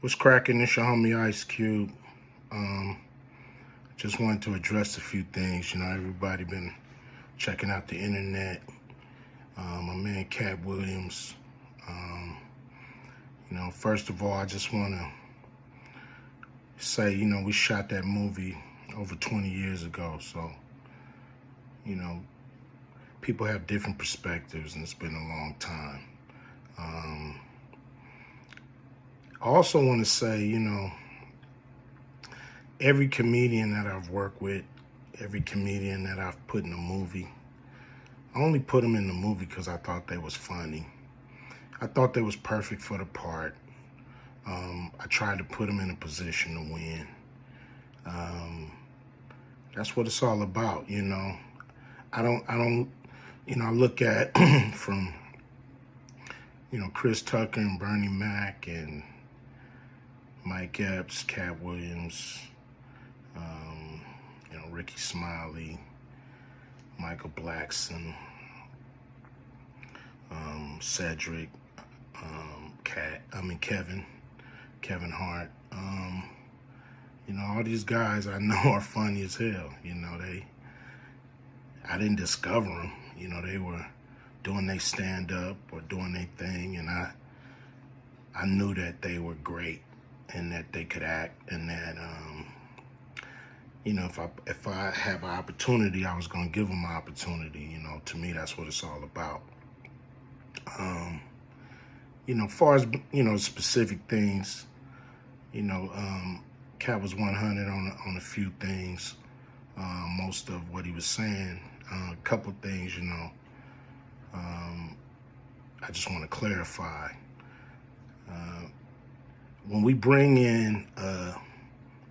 What's cracking? It's your homie Ice Cube. Just wanted to address a few things. Everybody been checking out the internet. My man Katt Williams. First of all, I just want to say, we shot that movie over 20 years ago. So, people have different perspectives, and it's been a long time. I also want to say, every comedian that I've worked with, every comedian that I've put in a movie, I only put them in the movie because I thought they was funny. I thought they was perfect for the part. I tried to put them in a position to win. That's what it's all about, I look at from, Chris Tucker and Bernie Mac and Mike Epps, Katt Williams, Ricky Smiley, Michael Blackson, Cedric, Kevin Hart. All these guys I know are funny as hell. I didn't discover them. They were doing their stand-up or doing their thing, and I knew that they were great and that they could act, and that if I have an opportunity, I was gonna give them an opportunity. To me, that's what it's all about. Far as specific things, Katt was 100 on a few things. Most of what he was saying, a couple of things, I just want to clarify. When we bring in a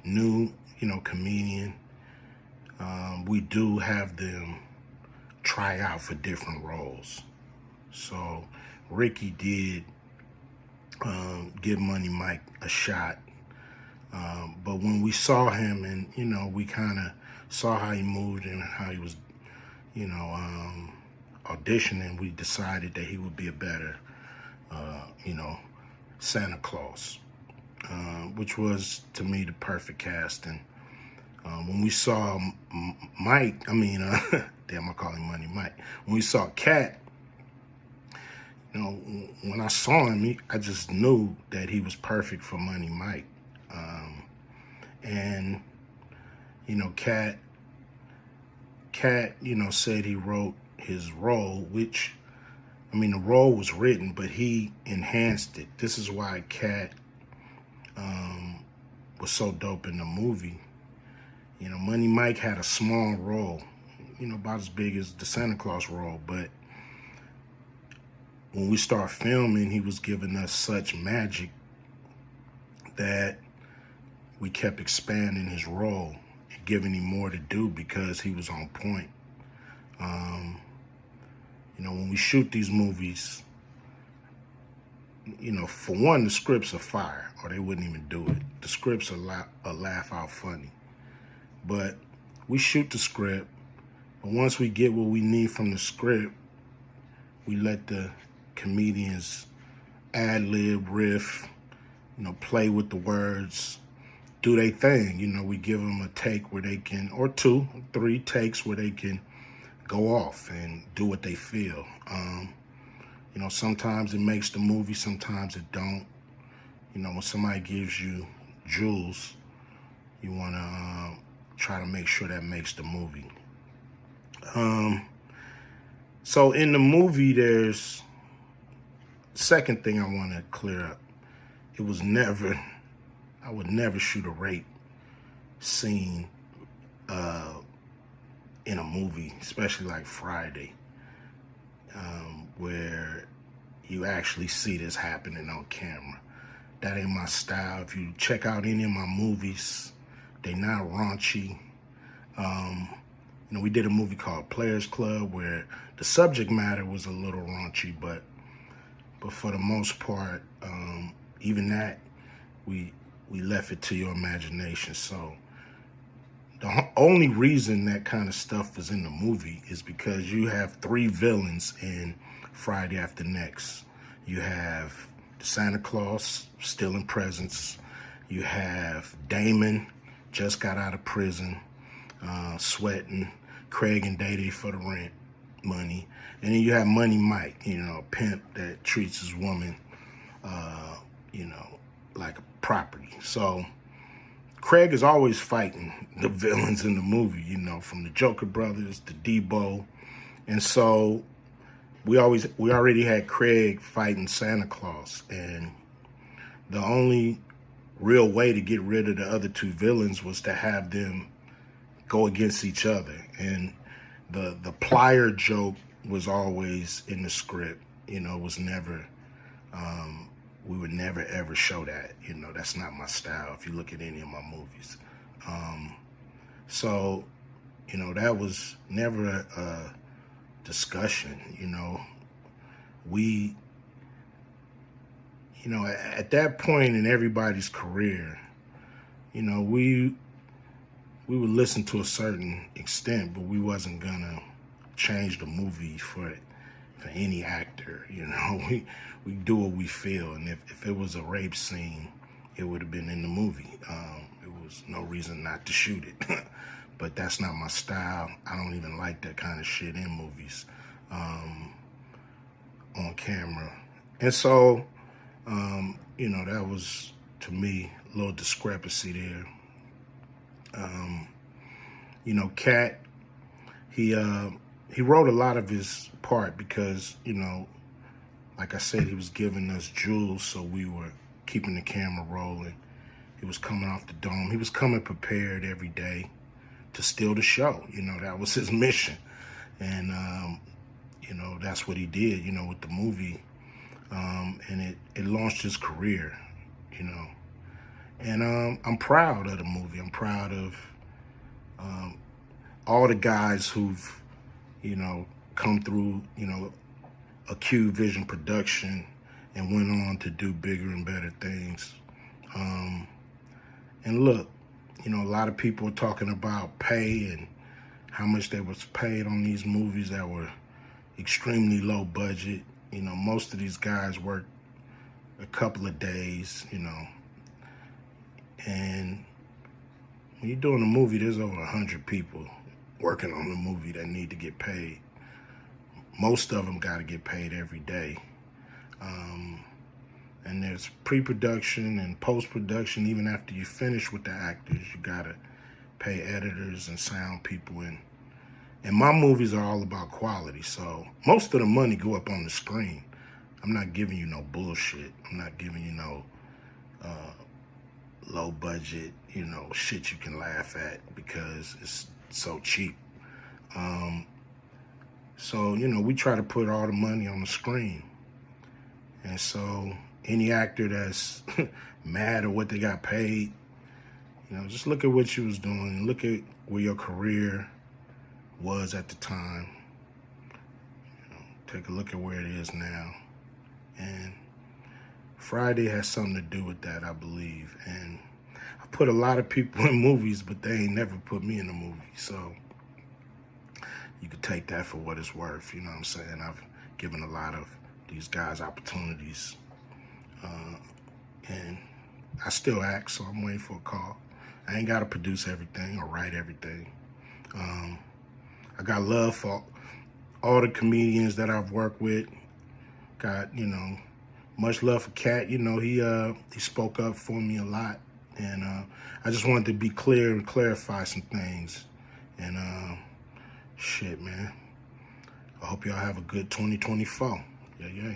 new, comedian, we do have them try out for different roles. So Ricky did give Money Mike a shot. But when we saw him and, we kind of saw how he moved and how he was, auditioning, we decided that he would be a better, Santa Claus, which was, to me, the perfect casting. When we saw Mike, damn, I call him Money Mike. When we saw Katt, when I saw him, I just knew that he was perfect for Money Mike. And, Katt, said he wrote his role, which, the role was written, but he enhanced it. This is why Katt was so dope in the movie. Money Mike had a small role, about as big as the Santa Claus role, but when we start filming, he was giving us such magic that we kept expanding his role and giving him more to do because he was on point. When we shoot these movies, for one, the scripts are fire, or they wouldn't even do it. The scripts are laugh out funny. But we shoot the script, but once we get what we need from the script, we let the comedians ad-lib, riff, play with the words, do their thing. We give them a take where they can, or 2, 3 takes where they can go off and do what they feel. Sometimes it makes the movie, sometimes it don't. When somebody gives you jewels, you want to try to make sure that makes the movie. So in the movie, there's second thing I want to clear up. I would never shoot a rape scene in a movie, especially like Friday, where you actually see this happening on camera. That ain't my style. If you check out any of my movies, they're not raunchy. We did a movie called Players Club where the subject matter was a little raunchy, but for the most part, even that, we left it to your imagination. So the only reason that kind of stuff is in the movie is because you have 3 villains in Friday After Next. You have Santa Claus stealing presents You have Damon, just got out of prison, sweating. Craig and Day for the rent money. And then you have Money Mike, you know, a pimp that treats his woman, you know, like a property. So Craig is always fighting the villains in the movie, you know, from the Joker brothers to Debo. And so we already had Craig fighting Santa Claus. And the only real way to get rid of the other two villains was to have them go against each other. And the plier joke was always in the script. You know, it was never, we would never ever show that. You know, that's not my style if you look at any of my movies. So, you know, that was never a discussion. You know, we, you know, at that point in everybody's career, you know, we would listen to a certain extent, but we wasn't gonna change the movie for any actor. You know, we do what we feel, and if it was a rape scene, it would have been in the movie. It was no reason not to shoot it. But that's not my style. I don't even like that kind of shit in movies, on camera. And so, you know, that was, to me, a little discrepancy there. You know, Katt, he wrote a lot of his part because, you know, like I said, he was giving us jewels, so we were keeping the camera rolling. He was coming off the dome. He was coming prepared every day to steal the show. You know, that was his mission. And, you know, that's what he did, you know, with the movie. And it launched his career, you know. And I'm proud of the movie. I'm proud of all the guys who've, you know, come through, you know, a Q Vision production and went on to do bigger and better things. And look, you know, a lot of people are talking about pay and how much they was paid on these movies that were extremely low budget. You know, most of these guys work a couple of days, you know. And when you're doing a movie, there's over 100 people working on the movie that need to get paid. Most of them got to get paid every day. And there's pre-production and post-production. Even after you finish with the actors, you got to pay editors and sound people. And my movies are all about quality. So most of the money go up on the screen. I'm not giving you no bullshit. I'm not giving you no low budget, you know, shit you can laugh at because it's so cheap. So, you know, we try to put all the money on the screen. And so any actor that's mad at what they got paid, you know, just look at what you was doing. Look at where your career was at the time. You know, take a look at where it is now. And Friday has something to do with that, I believe. And I put a lot of people in movies, but they ain't never put me in a movie. So you could take that for what it's worth. You know what I'm saying? I've given a lot of these guys opportunities. And I still act, so I'm waiting for a call. I ain't got to produce everything or write everything. I got love for all the comedians that I've worked with. Got, you know, much love for Katt. You know, he spoke up for me a lot. And I just wanted to be clear and clarify some things. And shit, man. I hope y'all have a good 2024. Yeah, yeah.